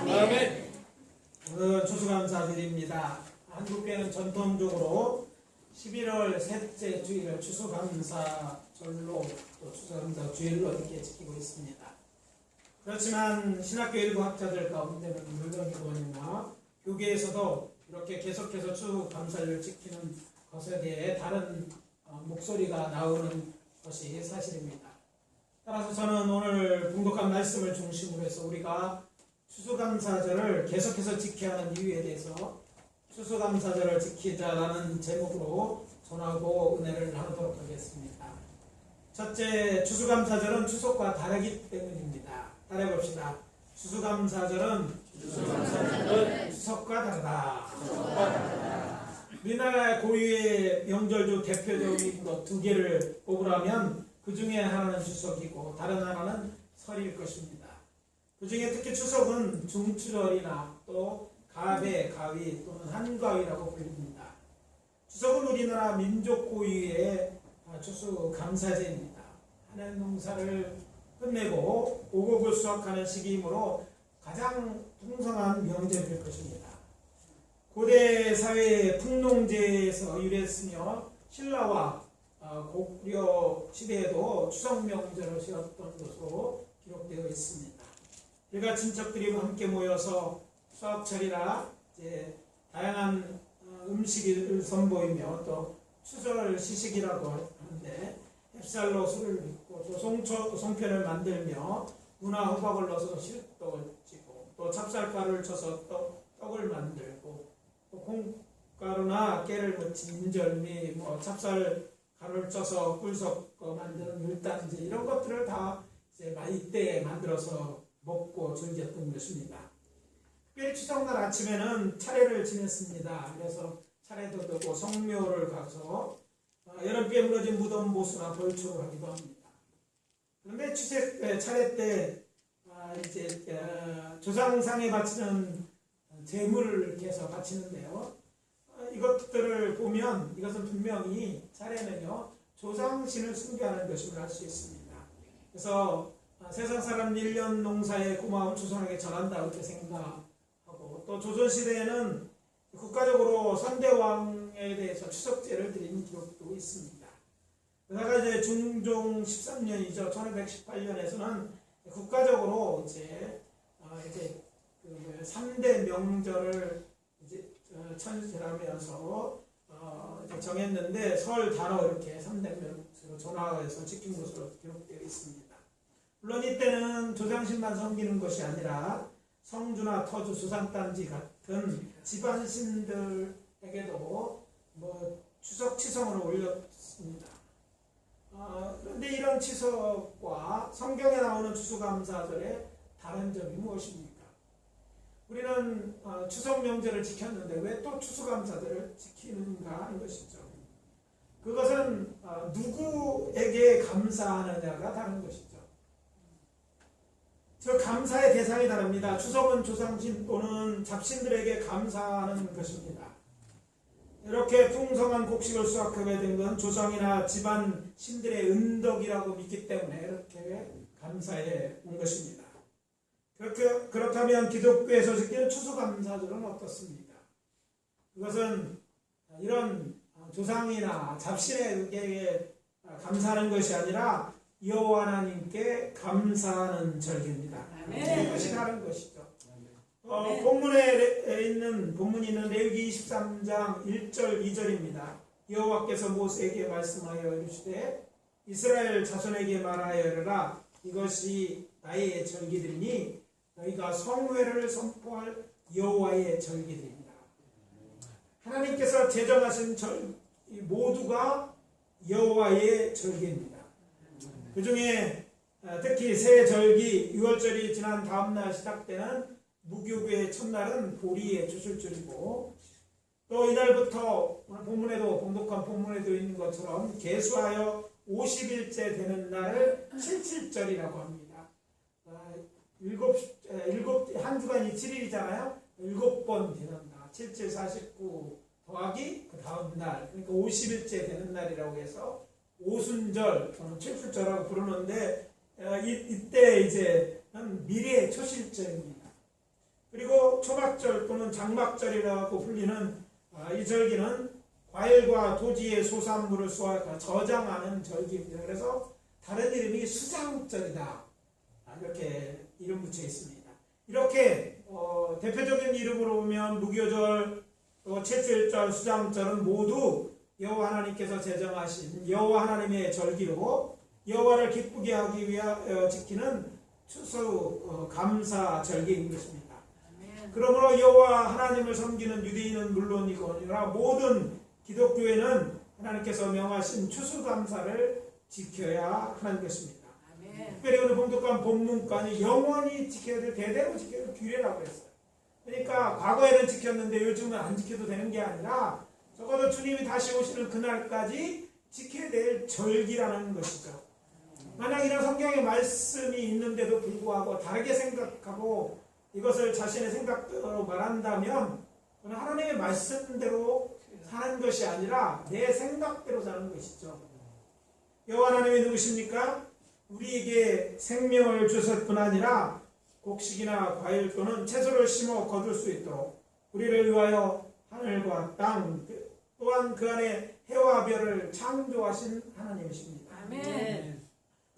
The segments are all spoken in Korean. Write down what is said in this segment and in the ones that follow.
아멘. 오늘은 추수감사절입니다. 한국교회는 전통적으로 11월 셋째 주일을 추수감사절로 또 추수감사 주일로 이렇게 지키고 있습니다. 그렇지만 신학교 일부 학자들 가운데는 물론이거니와 교계에서도 이렇게 계속해서 추수감사를 지키는 것에 대해 다른 목소리가 나오는 것이 사실입니다. 따라서 저는 오늘 봉독한 말씀을 중심으로 해서 우리가 추수감사절을 계속해서 지켜야 하는 이유에 대해서 추수감사절을 지키자라는 제목으로 전하고 은혜를 나누도록 하겠습니다. 첫째, 추수감사절은 추석과 다르기 때문입니다. 따라해봅시다. 추수감사절은 추석과 다르다. 우리나라 고유의 명절 중 대표적인 것 두 개를 꼽으라면 그 중에 하나는 추석이고 다른 하나는 설일 것입니다. 그 중에 특히 추석은 중추절이나 또 가배, 가위 또는 한가위라고 불립니다. 추석은 우리나라 민족 고유의 추수감사제입니다. 한 해 농사를 끝내고 오곡을 수확하는 시기이므로 가장 풍성한 명절일 것입니다. 고대 사회의 풍농제에서 유래했으며 신라와 고려 시대에도 추석 명절을 지었던 것으로 기록되어 있습니다. 우리가 친척들이 함께 모여서 수확철이라 다양한 음식을 선보이며 또 추절 시식이라고 하는데 햅쌀로 술을 빚고 또 송편을 만들며 무나 호박을 넣어서 실떡을 찌고 또 찹쌀가루를 쳐서 떡을 만들고 또 콩가루나 깨를 묻힌 인절미, 찹쌀가루를 쪄서 꿀 섞어 만드는 율단지 이런 것들을 다 이때 만들어서 먹고 즐겼던 것입니다. 특별히 추석날 아침에는 차례를 지냈습니다. 그래서 차례도 되고 성묘를 가서 여름비에 무너진 무덤 보수나 벌초를 하기도 합니다. 그런데 차례 때 조상상에 바치는 제물을 이렇게 해서 바치는데요. 이것들을 보면 이것은 분명히 차례는요 조상신을 숭배하는 것임을 알 수 있습니다. 그래서 세상 사람 1년 농사에 고마움 조상에게 전한다 이렇게 생각하고 또 조선시대에는 국가적으로 선대왕에 대해서 추석제를 드린 기록도 있습니다. 그러다가 이제 중종 13년이죠. 1518년에서는 국가적으로 이제 3대 명절을 천시하면서 정했는데 설 단어 이렇게 3대 명절로 전화해서 지킨 것으로 기록되어 있습니다. 물론 이때는 조상신만 섬기는 것이 아니라 성주나 터주, 수산단지 같은 집안신들에게도 추석 치성을 올렸습니다. 그런데 이런 치석과 성경에 나오는 추수감사절의 다른 점이 무엇입니까? 우리는 추석 명절을 지켰는데 왜 또 추수감사절을 지키는가 하는 것이죠. 그것은 누구에게 감사하느냐가 다른 것이죠. 저 감사의 대상이 다릅니다. 추석은 조상신 또는 잡신들에게 감사하는 것입니다. 이렇게 풍성한 곡식을 수확하게 된 건 조상이나 집안 신들의 은덕이라고 믿기 때문에 이렇게 감사해 온 것입니다. 그렇다면 기독교에서 지키는 추수감사절은 어떻습니까? 그것은 이런 조상이나 잡신에게 감사하는 것이 아니라 여호와 하나님께 감사하는 절기입니다. 이것이 다른 것이죠. 본문이 있는 레위기 23장 1절 2절입니다. 여호와께서 모세에게 말씀하여 이르시되 이스라엘 자손에게 말하여 이르라 이것이 나의 절기들이니 너희가 성회를 선포할 여호와의 절기들입니다. 하나님께서 제정하신 모두가 여호와의 절기입니다. 그 중에 특히 새 절기 6월절이 지난 다음날 시작되는 무교구의 첫날은 보리의 추술절이고 또 이날부터 오늘 본문에도 봉독한 본문에도 있는 것처럼 계수하여 50일째 되는 날을 칠칠절이라고 합니다. 한 주간이 7일이잖아요. 7번 되는 날 77, 49 더하기 그 다음 날 그러니까 50일째 되는 날이라고 해서 오순절 또는 칠술절이라고 부르는데 이때 이제 미래의 초실절입니다. 그리고 초막절 또는 장막절이라고 불리는 이 절기는 과일과 토지의 소산물을 저장하는 절기입니다. 그래서 다른 이름이 수장절이다. 이렇게 이름 붙여 있습니다. 이렇게 대표적인 이름으로 보면 무교절, 채주일절, 수장절은 모두 여호와 하나님께서 제정하신 여호와 하나님의 절기로 여호와를 기쁘게 하기 위하여 지키는 추수 감사 절기인 것입니다. 그러므로 여호와 하나님을 섬기는 유대인은 물론이거니와 모든 기독교회는 하나님께서 명하신 추수감사를 지켜야 하는 것입니다. 특별히 오늘 봉독한 본문까지 영원히 지켜야 될, 대대로 지켜야 될 규례라고 했어요. 그러니까 과거에는 지켰는데 요즘은 안 지켜도 되는 게 아니라 적어도 주님이 다시 오시는 그날까지 지켜야 될 절기라는 것이죠. 만약 이런 성경의 말씀이 있는데도 불구하고 다르게 생각하고 이것을 자신의 생각대로 말한다면 그건 하나님의 말씀대로 사는 것이 아니라 내 생각대로 사는 것이죠. 여호와 하나님이 누구십니까? 우리에게 생명을 주실 뿐 아니라 곡식이나 과일 또는 채소를 심어 거둘 수 있도록 우리를 위하여 하늘과 땅 또한 그 안에 해와 별을 창조하신 하나님이십니다. 아멘.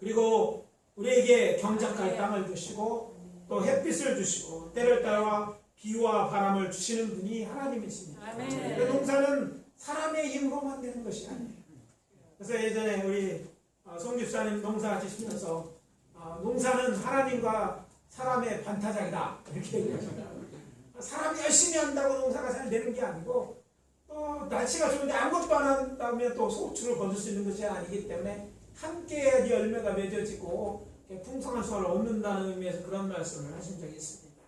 그리고 우리에게 경작할 땅을 주시고 또 햇빛을 주시고 때를 따라 비와 바람을 주시는 분이 하나님이십니다. 그 농사는 사람의 힘으로만 되는 것이 아니에요. 그래서 예전에 우리 송 집사님 농사 지시면서 농사는 하나님과 사람의 반타작이다 이렇게 얘기하십니다. 사람이 열심히 한다고 농사가 잘 되는 게 아니고 또 날씨가 좋은데 아무것도 안 한다면 또 소출을 거둘 수 있는 것이 아니기 때문에 함께 해야지 열매가 맺어지고 풍성한 수확을 얻는다는 의미에서 그런 말씀을 하신 적이 있습니다.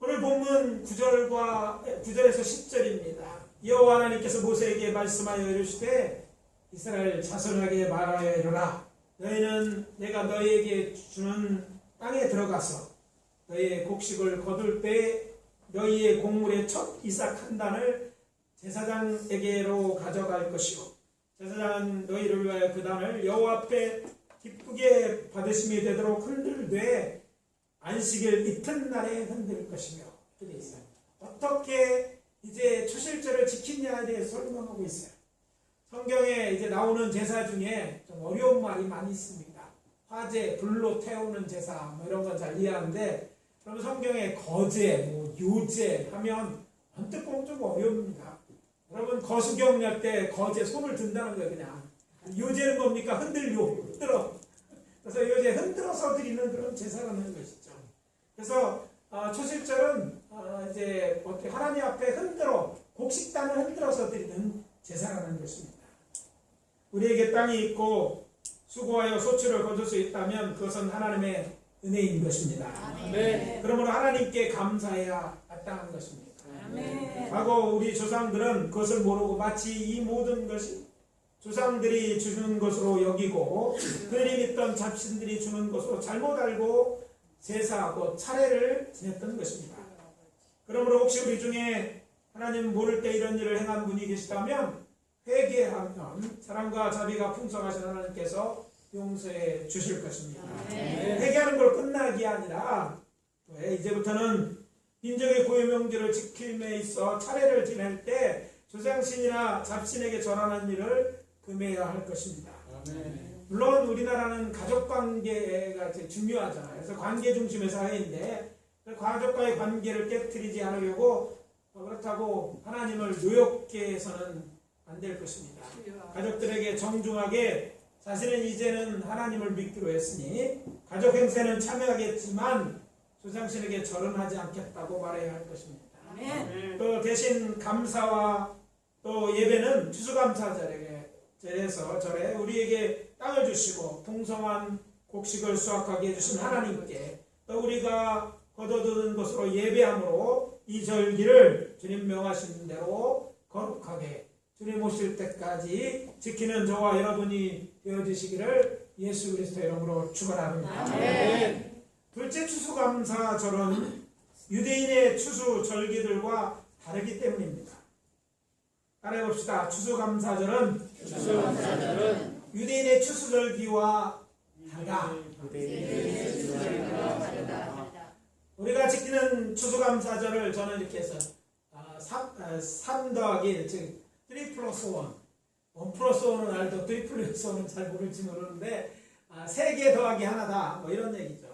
오늘 본문 9절에서 10절입니다. 여호와 하나님께서 모세에게 말씀하여 이르시되 이스라엘 자손에게 말하여 이르라. 너희는 내가 너희에게 주는 땅에 들어가서 너희의 곡식을 거둘 때 너희의 곡물의 첫 이삭 한 단을 제사장에게로 가져갈 것이요 제사장은 너희를 위하여 그 단을 여호와 앞에 기쁘게 받으심이 되도록 흔들되 안식일 이튿날에 흔들 것이며 그렇게 있어요. 어떻게 이제 초실절을 지키냐에 대해서 설명하고 있어요. 성경에 이제 나오는 제사 중에 좀 어려운 말이 많이 있습니다. 화제, 불로 태우는 제사 뭐 이런 건 잘 이해하는데 그러면 성경에 거제, 요제 하면 언뜻 보면 좀 어려웁니다. 여러분 거수경례 때 거제 손을 든다는 거예요. 그냥 요제는 뭡니까? 흔들어. 그래서 요제 흔들어서 드리는 그런 제사라는 것이죠. 그래서 초실절은 이제 어떻게 하나님 앞에 곡식단을 흔들어서 드리는 제사라는 것입니다. 우리에게 땅이 있고 수고하여 소출을 거둘 수 있다면 그것은 하나님의 은혜인 것입니다. 아멘. 그러므로 하나님께 감사해야 마땅한 것입니다. 아멘. 과거 우리 조상들은 그것을 모르고 마치 이 모든 것이 조상들이 주는 것으로 여기고 그들이 믿던 잡신들이 주는 것으로 잘못 알고 제사하고 차례를 지냈던 것입니다. 그러므로 혹시 우리 중에 하나님 모를 때 이런 일을 행한 분이 계시다면 회개하면 사랑과 자비가 풍성하신 하나님께서 용서해 주실 것입니다. 회개하는 걸 끝나기 아니라 이제부터는 민족의 고유명절을 지킴에 있어 차례를 지낼 때 조상신이나 잡신에게 전하는 일을 금해야 할 것입니다. 물론 우리나라는 가족관계가 중요하잖아요. 그래서 관계 중심의 사회인데 가족과의 관계를 깨뜨리지 않으려고 그렇다고 하나님을 노엽게 해서는 안 될 것입니다. 가족들에게 정중하게 자신은 이제는 하나님을 믿기로 했으니 가족 행세는 참여하겠지만 조상신에게 절은 하지 않겠다고 말해야 할 것입니다. 또 대신 감사와 또 예배는 추수감사절에 우리에게 땅을 주시고 풍성한 곡식을 수확하게 해주신 하나님께 또 우리가 거둬두는 것으로 예배함으로 이 절기를 주님 명하신 대로 거룩하게 주님 오실 때까지 지키는 저와 여러분이 되어주시기를 예수 그리스도의 이름으로 축원합니다. 둘째 추수감사절은 유대인의 추수 절기들과 다르기 때문입니다. 따라해봅시다. 추수감사절은 유대인의 추수절기와 다르다. 우리가 지키는 추수감사절을 저는 이렇게 해서 3 더하기 즉 3 플러스 1 플러스 1은 알도 3 플러스 1은 잘 모를지 모르는데 3개 더하기 하나다 뭐 이런 얘기죠.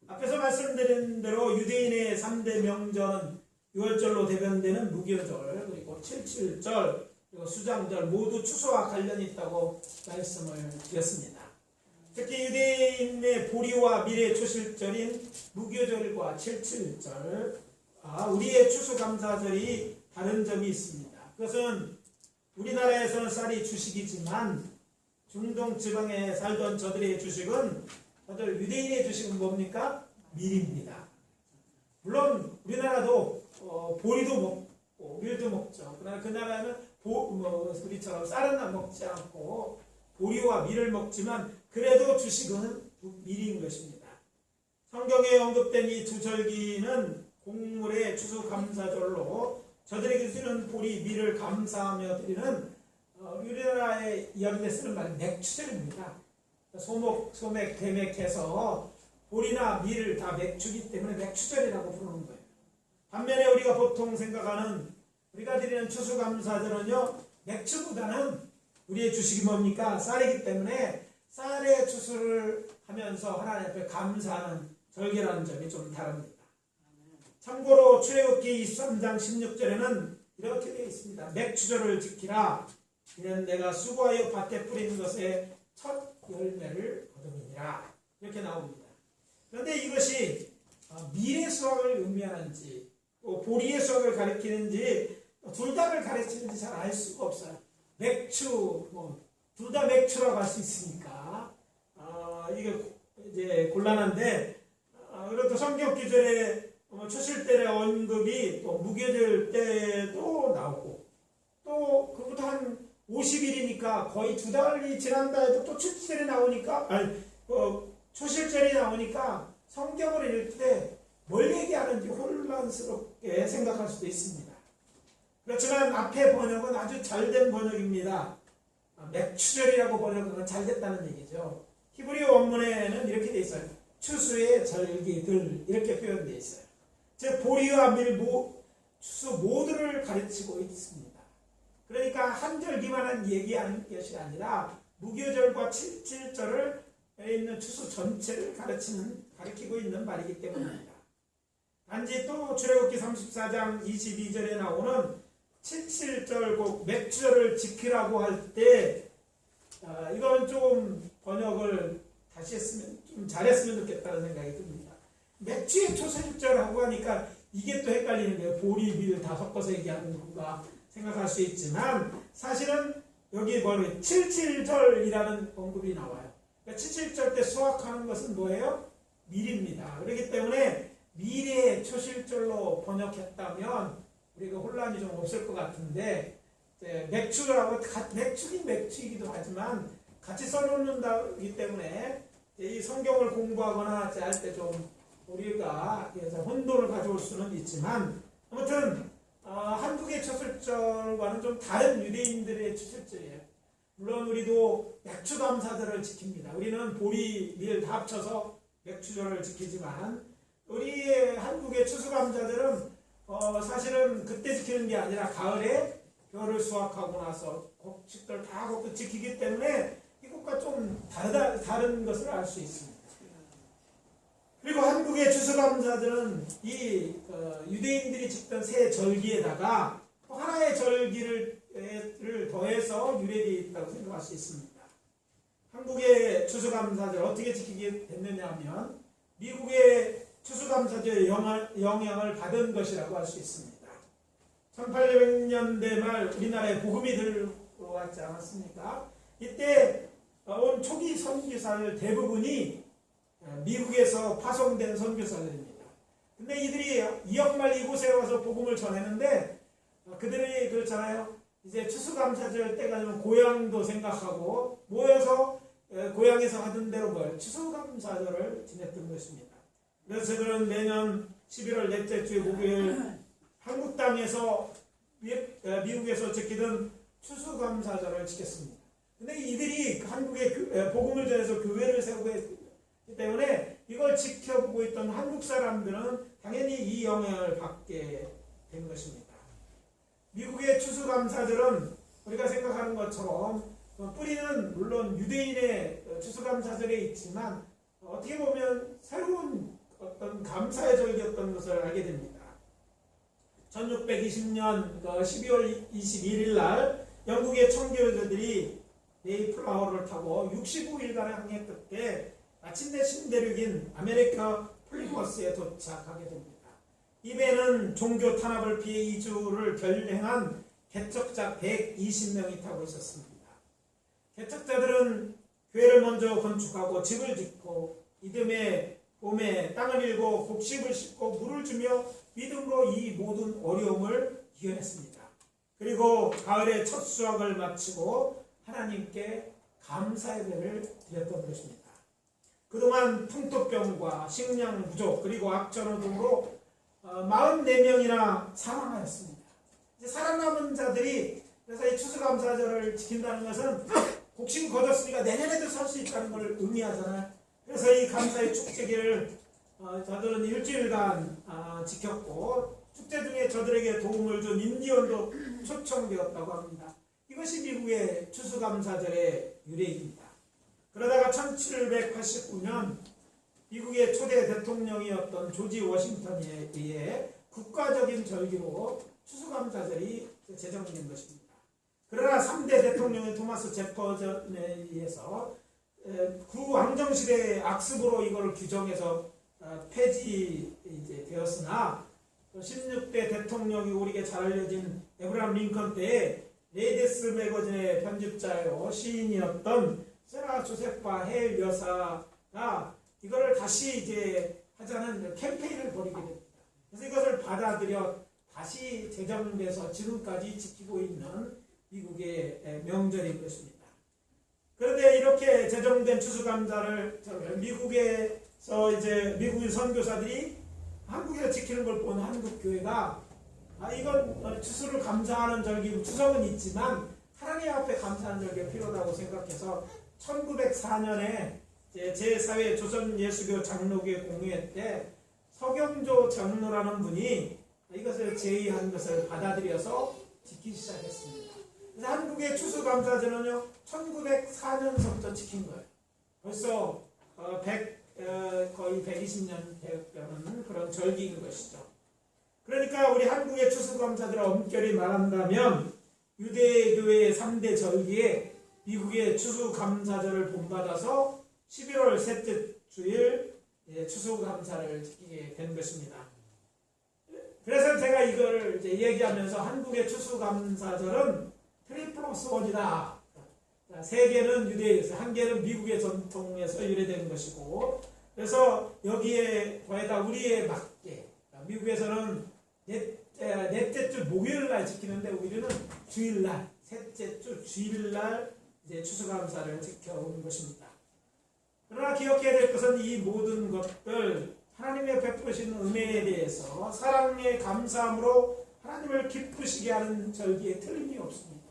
앞에서 말씀드린 대로 유대인의 3대 명절은 6월절로 대변되는 무교절 그리고 77절 그리고 수장절 모두 추수와 관련이 있다고 말씀을 드렸습니다. 특히 유대인의 보리와 밀의 초실절인 무교절과 77절 우리의 추수감사절이 다른 점이 있습니다. 그것은 우리나라에서는 쌀이 주식이지만 중동 지방에 살던 저들의 주식은 다들 유대인의 주식은 뭡니까? 밀입니다. 물론 우리나라도 보리도 먹고 밀도 먹죠. 그러나 그 나라는 우리처럼 쌀은 먹지 않고 보리와 밀을 먹지만 그래도 주식은 밀인 것입니다. 성경에 언급된 이 두 절기는 곡물의 추수감사절로 저들에게 주는 보리, 밀을 감사하며 드리는 우리나라의 이야기에 쓰는 말이 맥추절입니다. 소맥, 대맥해서 보리나 밀을 다 맥주기 때문에 맥추절이라고 부르는 거예요. 반면에 우리가 보통 생각하는 우리가 드리는 추수감사절은요 맥주보다는 우리의 주식이 뭡니까? 쌀이기 때문에 쌀의 추수를 하면서 하나님 앞에 감사하는 절기라는 점이 좀 다릅니다. 참고로 출애굽기 23장 16절에는 이렇게 되어 있습니다. 맥추절을 지키라. 이는 내가 수고하여 밭에 뿌린 것의 첫 열매를 거두니라. 이렇게 나옵니다. 그런데 이것이 밀의 수확을 의미하는지 또 보리의 수확을 가리키는지 둘 다를 가르치는지 잘 알 수가 없어요. 맥추, 둘 다 맥추라고 할 수 있으니까 이게 이제 곤란한데 그래도 성경 기절에 초실절의 언급이 또 무교절 때도 나오고 또 그부터 한 50일이니까 거의 2달이 지난다 해도 또 초실절이 나오니까 초실절이 나오니까 성경을 읽을 때 뭘 얘기하는지 혼란스럽게 생각할 수도 있습니다. 그렇지만 앞에 번역은 아주 잘된 번역입니다. 맥추절이라고 번역은 잘됐다는 얘기죠. 히브리 원문에는 이렇게 되어 있어요. 추수의 절기들 이렇게 표현되어 있어요. 즉 보리와 밀 추수 모두를 가르치고 있습니다. 그러니까 한 절기만한 얘기하는 것이 아니라 무교절과 77절을 있는 추수 전체를 가르치고 있는 말이기 때문입니다. 단지 또 출애굽기 34장 22절에 나오는 77절 곧 맥주절을 지키라고 할 때 이건 좀 번역을 다시 했으면 좀 잘했으면 좋겠다는 생각이 듭니다. 맥주의 초실절하고 하니까 이게 또 헷갈리는 거예요. 보리, 밀 다 섞어서 얘기하는 건가 생각할 수 있지만 사실은 여기 77절이라는 언급이 나와요. 그러니까 77절 때 수확하는 것은 뭐예요? 밀입니다. 그렇기 때문에 밀의 초실절로 번역했다면 우리가 혼란이 좀 없을 것 같은데 맥주라고 맥주긴 맥주이기도 하지만 같이 써놓는다기 때문에 이 성경을 공부하거나 할 때 좀 우리가 혼돈을 가져올 수는 있지만 아무튼 한국의 초실절과는 좀 다른 유대인들의 초실절이에요. 물론 우리도 맥추감사절을 지킵니다. 우리는 보리, 밀 다 합쳐서 맥추절을 지키지만 우리의 한국의 추수감사절은 사실은 그때 지키는 게 아니라 가을에 벼를 수확하고 나서 곡식들 다 그것도 지키기 때문에 이것과 좀 다른 것을 알 수 있습니다. 그리고 한국의 추수감사절은 이 유대인들이 지켰던 새 절기에다가 또 하나의 절기를 더해서 유래되어 있다고 생각할 수 있습니다. 한국의 추수감사절 어떻게 지키게 됐느냐 하면 미국의 추수감사절의 영향을 받은 것이라고 할 수 있습니다. 1800년대 말 우리나라에 복음이 들어왔지 않았습니까? 이때 온 초기 선교사들 대부분이 미국에서 파송된 선교사들입니다. 근데 이들이 2억 마리 이곳에 와서 복음을 전했는데 그들이 그렇잖아요. 이제 추수감사절 때가 되면 고향도 생각하고 모여서 고향에서 하던 대로 추수감사절을 지냈던 것입니다. 그래서 그들은 매년 11월 넷째 주의 목요일 한국 땅에서 미국에서 지키던 추수감사절을 지켰습니다. 근데 이들이 한국에 복음을 전해서 교회를 세우고 했기 때문에 이걸 지켜보고 있던 한국 사람들은 당연히 이 영향을 받게 된 것입니다. 미국의 추수감사절은 우리가 생각하는 것처럼 뿌리는 물론 유대인의 추수감사절에 있지만 어떻게 보면 새로운 어떤 감사의 절기였던 것을 알게 됩니다. 1620년 12월 21일 날 영국의 청교도들이 메이플라워를 타고 65일간의 항해 끝에 마침내 신대륙인 아메리카 플리머스에 도착하게 됩니다. 이 배는 종교 탄압을 피해 이주를 결행한 개척자 120명이 타고 있었습니다. 개척자들은 교회를 먼저 건축하고 집을 짓고 이듬해 봄에 땅을 일고 곡식을 싣고 물을 주며 믿음으로 이 모든 어려움을 이겨냈습니다. 그리고 가을에 첫 수확을 마치고 하나님께 감사 예배를 드렸던 것입니다. 그동안 풍토병과 식량 부족 그리고 악천후 등으로 44명이나 사망하였습니다. 이제 살아남은 자들이 그래서 이 추수감사절을 지킨다는 것은 곡식 거뒀으니까 내년에도 살 수 있다는 걸 의미하잖아요. 그래서 이 감사의 축제기를 저들은 일주일간 지켰고 축제 중에 저들에게 도움을 준 인디언도 초청되었다고 합니다. 이것이 미국의 추수감사절의 유래입니다. 그러다가 1789년 미국의 초대 대통령이었던 조지 워싱턴에 의해 국가적인 절기로 추수감사절이 제정된 것입니다. 그러나 3대 대통령의 토마스 제퍼슨에 의해서 구왕정시대의 악습으로 이걸 규정해서 폐지되었으나 16대 대통령이 우리에게 잘 알려진 에브라함 링컨 때에 레이디스 매거진의 편집자요 시인이었던 세라 조세파 헬 여사가 이거를 다시 이제 하자는 캠페인을 벌이게 됩니다. 그래서 이것을 받아들여 다시 제정돼서 지금까지 지키고 있는 미국의 명절인 것입니다. 그런데 이렇게 제정된 추수감사를 미국에서 이제 미국인 선교사들이 한국에서 지키는 걸 본 한국 교회가 이건 추수를 감사하는 절기고 추석은 있지만 하나님 앞에 감사하는 절기가 필요하다고 생각해서 1904년에 제4회 조선예수교 장로교회 공의회 때 서경조 장로라는 분이 이것을 제의한 것을 받아들여서 지키기 시작했습니다. 그래서 한국의 추수감사절은요 1904년서부터 지킨 거예요. 벌써 거의 120년 되는 그런 절기인 것이죠. 그러니까 우리 한국의 추수감사절을 엄격히 말한다면 유대교회의 3대 절기에 미국의 추수감사절을 본받아서 11월 셋째 주일 추수감사를 지키게 된 것입니다. 그래서 제가 이걸 이제 얘기하면서 한국의 추수감사절은 3+1이다. 세 개는 유대에서, 한 개는 미국의 전통에서 유래된 것이고, 그래서 여기에 더해다 우리에 맞게, 미국에서는 넷째 주 목요일날 지키는데 우리는 주일날, 셋째 주 주일날 이제 추수감사를 지켜온 것입니다. 그러나 기억해야 될 것은 이 모든 것들 하나님의 베푸신 은혜에 대해서 사랑에 감사함으로 하나님을 기쁘시게 하는 절기에 틀림이 없습니다.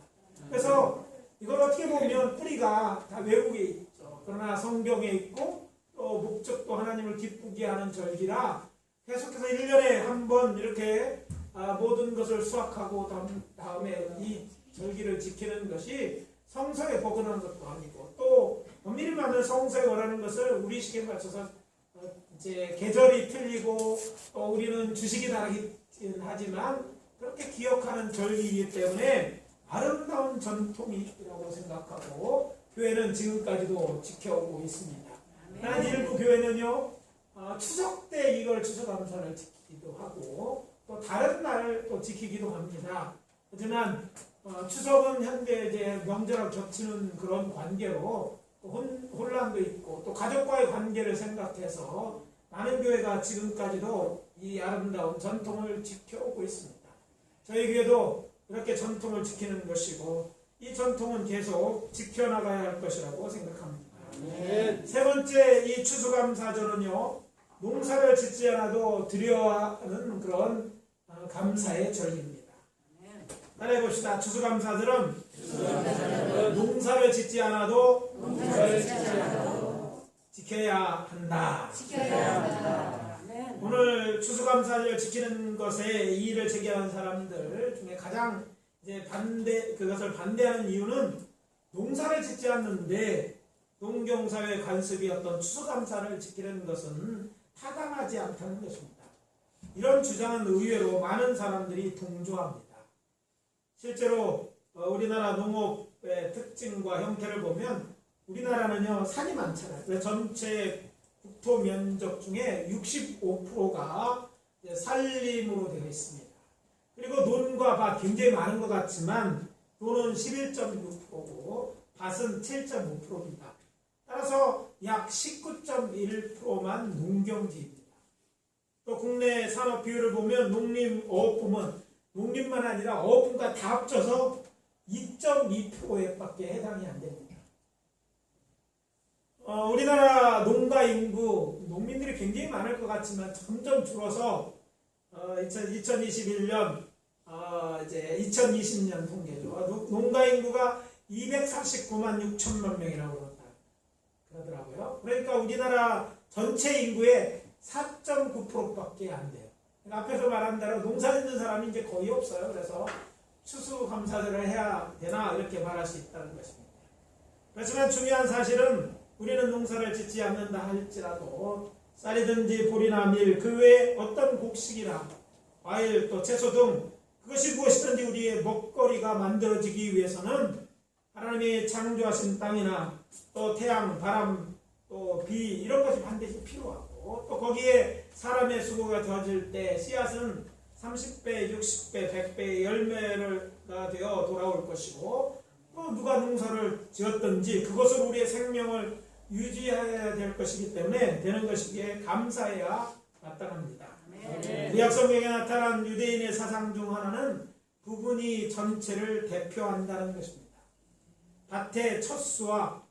그래서 이걸 어떻게 보면 뿌리가 다 외국에 있죠. 그러나 성경에 있고 또 목적도 하나님을 기쁘게 하는 절기라 계속해서 1년에 한 번 이렇게 모든 것을 수확하고 다음에 이 절기를 지키는 것이 성서에 복원한 것도 아니고 또 엄밀히 말하면 성서에 원하는 것을 우리 시기에 맞춰서 이제 계절이 틀리고 또 우리는 주식이 다르긴 하지만 그렇게 기억하는 절기이기 때문에 아름다운 전통이라고 생각하고 교회는 지금까지도 지켜오고 있습니다. 단 일부 교회는요 추석 때 이걸 추수감사를 지키기도 하고 또 다른 날 또 지키기도 합니다. 하지만 추석은 현재 이제 명절을 겹치는 그런 관계로 또 혼란도 있고 또 가족과의 관계를 생각해서 많은 교회가 지금까지도 이 아름다운 전통을 지켜오고 있습니다. 저희 교회도 이렇게 전통을 지키는 것이고 이 전통은 계속 지켜나가야 할 것이라고 생각합니다. 세 번째 이 추수감사절은요 농사를 짓지 않아도 드려야 하는 그런 감사의 절기입니다. 따라해 봅시다. 추수감사절은 농사를 짓지 않아도 지켜야 한다. 오늘 추수감사절을 지키는 것에 이의를 제기하는 사람들 중에 가장 이제 그것을 반대하는 이유는 농사를 짓지 않는데 농경사회 관습이었던 추수감사를 지키는 것은 타당하지 않다는 것입니다. 이런 주장은 의외로 많은 사람들이 동조합니다. 실제로 우리나라 농업의 특징과 형태를 보면 우리나라는요 산이 많잖아요. 전체 국토 면적 중에 65%가 산림으로 되어 있습니다. 그리고 논과 밭 굉장히 많은 것 같지만 논은 11.6%고 밭은 7.5%입니다. 따라서 약 19.1%만 농경지입니다. 또 국내 산업 비율을 보면 농림 어업품은 농림만 아니라 어업품과 다 합쳐서 2.2%에밖에 해당이 안 됩니다. 우리나라 농가 인구, 농민들이 굉장히 많을 것 같지만 점점 줄어서 2021년 이제 2020년 통계죠. 농가 인구가 249만 6천만 명이라고 그러더라고요. 그러니까 우리나라 전체 인구의 4.9%밖에 안 돼요. 그러니까 앞에서 말한 대로 농사 짓는 사람이 이제 거의 없어요. 그래서 추수감사절을 해야 되나 이렇게 말할 수 있다는 것입니다. 그렇지만 중요한 사실은 우리는 농사를 짓지 않는다 할지라도 쌀이든지 보리나 밀, 그 외에 어떤 곡식이나 과일 또 채소 등 그것이 무엇이든지 우리의 먹거리가 만들어지기 위해서는 하나님이 창조하신 땅이나 또 태양, 바람, 또 비 이런 것이 반드시 필요하고 또 거기에 사람의 수고가 더해질 때 씨앗은 30배, 60배, 100배의 열매가 되어 돌아올 것이고 또 누가 농사를 지었든지 그것을 우리의 생명을 유지해야 될 것이기 때문에 되는 것이기에 감사해야 마땅합니다. 구약 성경에 나타난 유대인의 사상 중 하나는 부분이 전체를 대표한다는 것입니다. 밭의 첫 수확,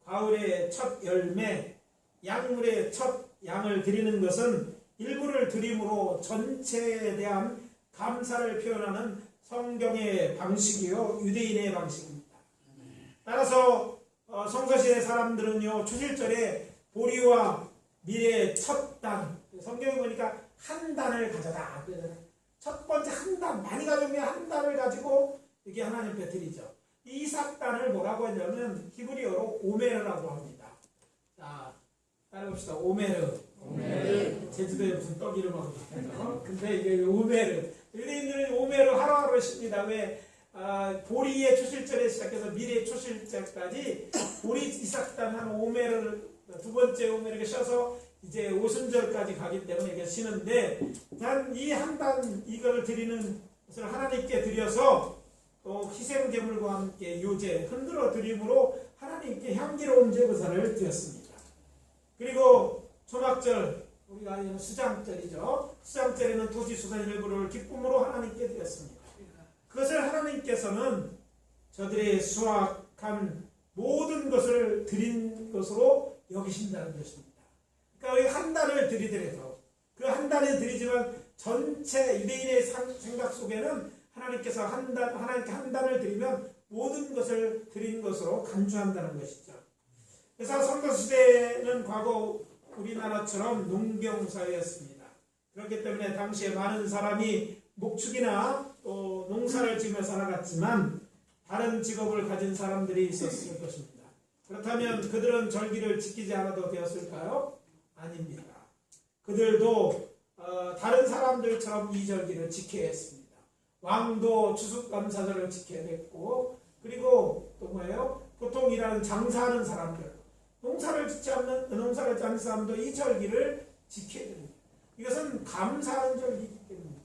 가을의 첫 열매, 약물의 첫 양을 드리는 것은 일부를 드림으로 전체에 대한 감사를 표현하는 성경의 방식이요 유대인의 방식입니다. 따라서 성서시대 사람들은요 초실절에 보리와 밀의 첫 단, 성경에 보니까 한 단을 가져다. 첫 번째 한 단, 많이 가져오면 한 단을 가지고 이게 하나님 앞에 드리죠. 이 이삭단을 뭐라고 하냐면 히브리어로 오메르라고 합니다. 자, 따라봅시다. 오메르. 제주도에 무슨 떡 이름하고 있죠. 근데 이게 오메르. 유대인들은 오메르 하루하루 쉽니다. 왜? 보리의 초실절에 시작해서 밀의 초실절까지 보리 이삭단 한 오메르를 두 번째 오메르를 쉬어서 이제 오순절까지 가기 때문에 이게 쉬는데 단 이 한 단 이거를 드리는 것을 하나님께 드려서 또 희생제물과 함께 요제 흔들어 드림으로 하나님께 향기로운 제사를 드렸습니다. 그리고 초막절 우리가 수장절이죠. 수장절에는 토지 수산 일부를 기쁨으로 하나님께 드렸습니다. 그것을 하나님께서는 저들의 수확한 모든 것을 드린 것으로 여기신다는 것입니다. 그러니까 우리 한 달을 드리더라도 그 한 달을 드리지만 전체 유대인의 생각 속에는 하나님께서 하나님께 한 달을 드리면 모든 것을 드린 것으로 간주한다는 것이죠. 그래서 선거시대는 과거 우리나라처럼 농경사회였습니다. 그렇기 때문에 당시에 많은 사람이 목축이나 또 농사를 지으며 살아갔지만 다른 직업을 가진 사람들이 있었을 것입니다. 그렇다면 그들은 절기를 지키지 않아도 되었을까요? 아닙니다. 그들도 다른 사람들처럼 이 절기를 지켜야 했습니다. 왕도 추수감사절을 지켜야 됐고 그리고 또 뭐예요? 보통 일하는 장사하는 사람들 농사를 짓지 않는 사람도 이 절기를 지켜야 됩니다. 이것은 감사하는 절기이기 때문입니다.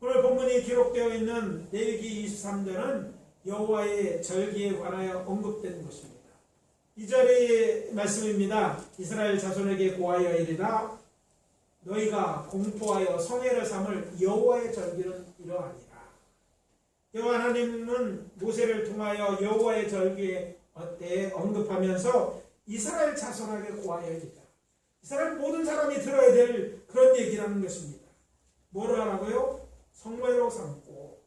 오늘 본문이 기록되어 있는 레위기 23절은 여호와의 절기에 관하여 언급된 것입니다. 이 절의 말씀입니다. 이스라엘 자손에게 고하여 이르라 너희가 공포하여 성회를 삼을 여호와의 절기는 이러하니라. 여호와 하나님은 모세를 통하여 여호와의 절기에 언급하면서 이스라엘 자손에게 고하여 이르라. 이스라엘 모든 사람이 들어야 될 그런 얘기라는 것입니다. 뭐를 하라고요? 성회로 삼고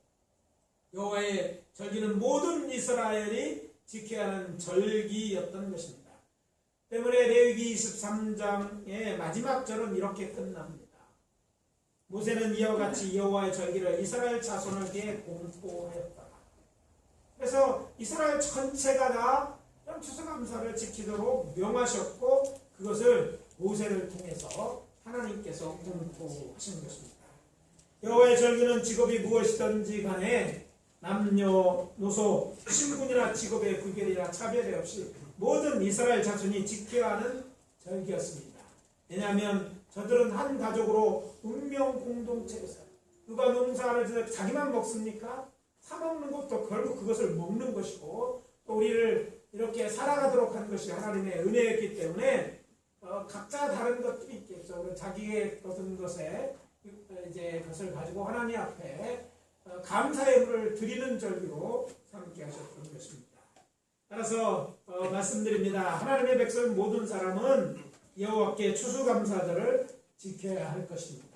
여호와의 절기는 모든 이스라엘이 지켜야 하는 절기였던 것입니다. 때문에 레위기 23장의 마지막 절은 이렇게 끝납니다. 모세는 이와 같이 여호와의 절기를 이스라엘 자손을 위해 공포하였다. 그래서 이스라엘 전체가 다 추수감사를 지키도록 명하셨고 그것을 모세를 통해서 하나님께서 공포하신 것입니다. 여호와의 절기는 직업이 무엇이든지 간에 남녀노소 신분이나 직업의 구별이나 차별이 없이 모든 이스라엘 자손이 지켜야 하는 절기였습니다. 왜냐하면 저들은 한 가족으로 운명 공동체에서 누가 농사를 지어 자기만 먹습니까? 사 먹는 것도 결국 그것을 먹는 것이고 또 우리를 이렇게 살아가도록 한 것이 하나님의 은혜였기 때문에 각자 다른 것들이 있겠죠. 자기의 얻은 것에 이제 그것을 가지고 하나님 앞에 감사의 물을 드리는 절기로 삼게 하셨던 것입니다. 따라서 말씀드립니다. 하나님의 백성 모든 사람은 여호와께 추수감사절을 지켜야 할 것입니다.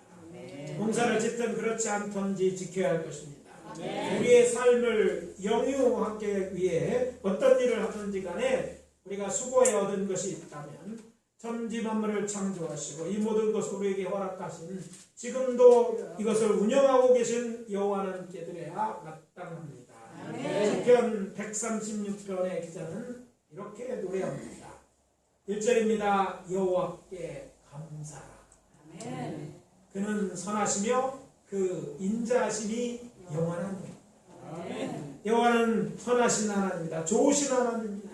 농사를 짓든 그렇지 않든지 지켜야 할 것입니다. 우리의 삶을 영유하기 위해 어떤 일을 하든지 간에 우리가 수고해 얻은 것이 있다면 천지 만물을 창조하시고 이 모든 것을 우리에게 허락하신 지금도 이것을 운영하고 계신 여호와님께 드려야 마땅합니다. 시편 136편의 기자는 이렇게 노래합니다. 1절입니다. 여호와께 감사라. 그는 선하시며 그 인자하심이 영원합니다. 여호와는 선하신 하나님입니다. 좋으신 하나님입니다.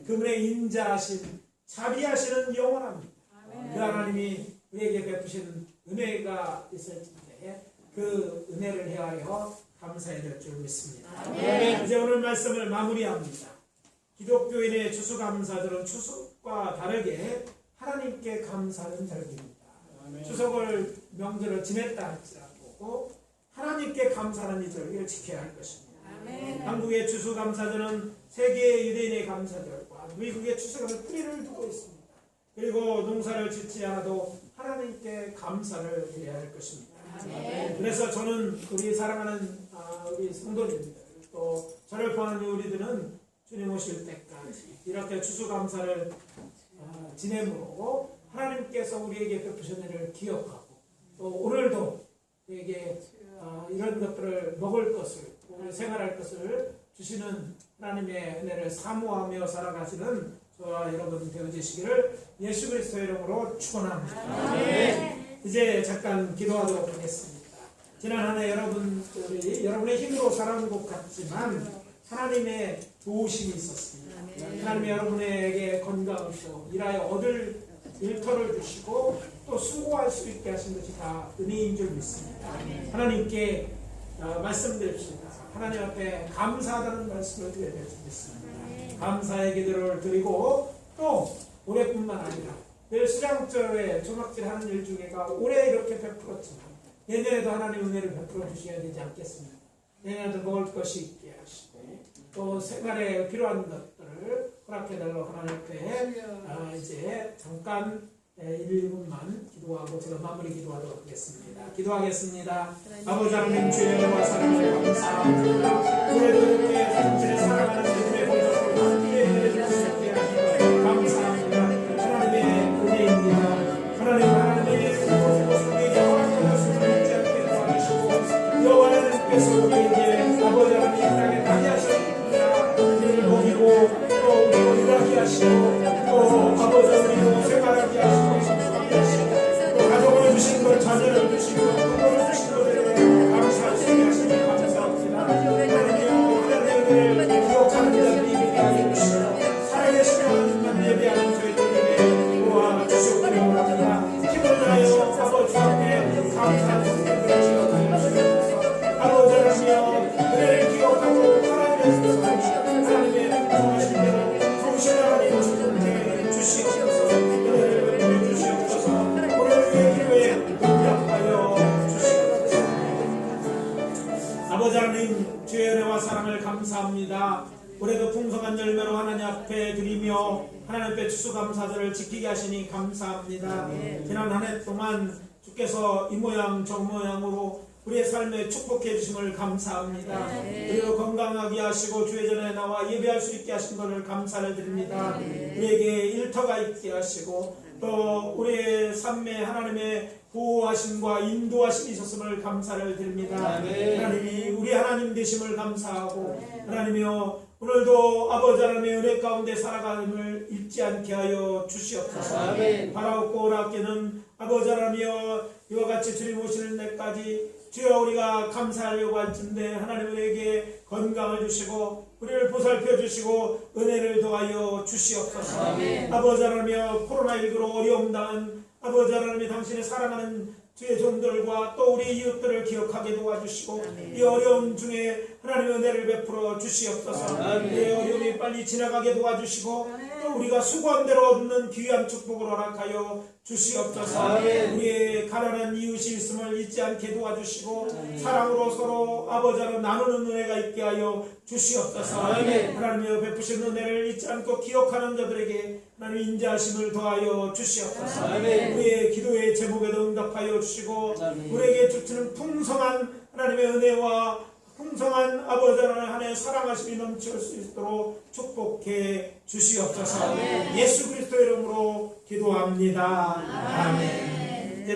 그분의 인자하심 자비하시는 영원합니다. 그 하나님이 우리에게 베푸신 은혜가 있을 텐데 그 은혜를 헤아려 감사해야 될 줄 믿습니다. 이제 오늘 말씀을 마무리합니다. 기독교인의 추수감사절은 추석과 다르게 하나님께 감사하는 절기입니다. 추석을 명절을 지냈다 할지라도 하나님께 감사하는 이 절기를 지켜야 할 것입니다. 한국의 추수감사절은 세계의 유대인의 감사절과 미국의 추석은 뿌리를 두고 있습니다. 그리고 농사를 짓지 않아도 하나님께 감사를 드려야 할 것입니다. 그래서 저는 우리 사랑하는 우리 성도님들 또 저를 포함한 우리들은 주님 오실 때까지 이렇게 추수감사를 지내므로 하나님께서 우리에게 베푸신 은혜를 기억하고 또 오늘도 우리에게 이런 것들을 먹을 것을 오늘 생활할 것을 주시는 하나님의 은혜를 사모하며 살아가시는 저와 여러분 되어지시기를 예수 그리스도의 이름으로 축원합니다. 이제 잠깐 기도하도록 하겠습니다. 지난 한 해 여러분들이 여러분의 힘으로 살아온 것 같지만 하나님의 도우심이 있었습니다. 하나님이 여러분에게 건강을 또 일하여 얻을 일터를 주시고 또 수고할 수 있게 하신 것이 다 은혜인 줄 믿습니다. 하나님께 말씀드립시다. 하나님 앞에 감사하다는 말씀을 드려야 될 줄 믿습니다. 감사의 기도를 드리고 또 올해뿐만 아니라 늘 수량절에 조막질하는 일 중에가 올해 이렇게 베풀었지만 내년에도 하나님 은혜를 베풀어 주셔야 되지 않겠습니까? 내년에도 먹을 것이 있게 하시고 또 생활에 필요한 것들을 허락해달라고 하나님 앞에 이제 잠깐 1분만 기도하고 제가 마무리 기도하도록 하겠습니다. 기도하겠습니다. 아버지 하나님 주의 은혜와 사랑을 감사합니다. 올해도 이렇게 성실히 살아가는 주님의 공덕을 함께 해주시기 감사합니다. 하나님의 은혜입니다. 하나님의 우리에게 허락한 것을 잊지 않게 도와주시고 여호와 하나님께서 우리에게 아버지 하나님 땅에 가게 하셨습니다. 우리를 먹이고 또 우리를 일하게 하시고 또 아버지 우리로 생활하게 하시고 또 가족을 주신 것 자녀를 주시고 부모를 주신 것에 감사할 수 있게 하시니 감사합니다. 하나님의 은혜를 기억하는 자들이 되게 하여 주시고 살아계신 하나님만 예배하는 저희들에게 도와주시옵기를 원합니다. 힘을 다하여 아버지 앞에 감사하는 분들을 기억하여 주시옵소서. 아버지 하나님 은혜를 기억하고 하나님의 하나님의 정하신 대로 정신 하나님 주님께 주시옵소서. 은혜를 보여주시옵소서. 오늘 우리의 기도에 응답하여 주시옵소서. 아버지 하나님 주의 은혜와 사랑을 감사합니다. 올해도 풍성한 열매로 하나님 앞에 드리며 하나님 앞에 추수감사절을 지키게 하시니 감사합니다. 지난 한 해 동안 주께서 이 모양 저 모양으로 우리의 삶에 축복해 주심을 감사합니다. 그리고 건강하게 하시고 주의 전에 나와 예배할 수 있게 하신 것을 감사를 드립니다. 우리에게 일터가 있게 하시고 또 우리의 삶에 하나님의 보호하심과 인도하심이 있었음을 감사를 드립니다. 하나님이 우리 하나님 되심을 감사하고 하나님이여 오늘도 아버지 하나님의 은혜 가운데 살아감을 잊지 않게 하여 주시옵소서. 바라옵고 오랍게는 아버지 하나님이여 이와 같이 주님 오시는 날까지 주여 우리가 감사하려고 할텐데 하나님 우리에게 건강을 주시고 우리를 보살펴 주시고 은혜를 더하여 주시옵소서. 아버지 하나님이여 코로나19로 어려움 당한 아버지 하나님이 당신의 사랑하는 주의 종들과 또 우리 이웃들을 기억하게 도와주시고 이 어려움 중에 하나님의 은혜를 베풀어 주시옵소서. 이 어려움이 빨리 지나가게 도와주시고 또 우리가 수고한 대로 얻는 귀한 축복을 허락하여 주시옵소서. 우리의 가난한 이웃이 있음을 잊지 않게 도와주시고 사랑으로 서로 아버지 하나님 나누는 은혜가 있게 하여 주시옵소서. 하나님의 베푸신 은혜를 잊지 않고 기억하는 자들에게 하나님 인자하심을 더하여 주시옵소서. 우리의 기도의 제목에도 응답하여 주시고 우리에게 주시는 풍성한 하나님의 은혜와 풍성한 아버지 하나님 한해 사랑하심이 넘칠 수 있도록 축복해 주시옵소서. 예수 그리스도 이름으로 기도합니다. 아멘.